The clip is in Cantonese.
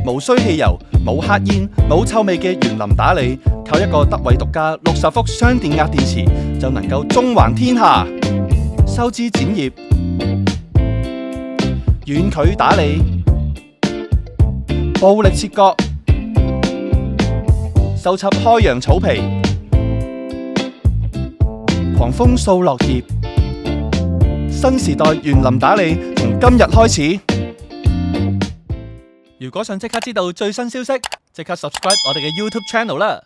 無需汽油、冇黑煙、冇臭味嘅園林打理，靠一個德偉獨家60伏雙電壓電池就能夠縱橫天下。修枝剪葉、遠距打理、暴力切割、修葺開揚草皮、狂風掃落葉。新時代園林打理從今日開始。如果想即刻知道最新消息，即刻 subscribe 我哋嘅 YouTube channel 啦！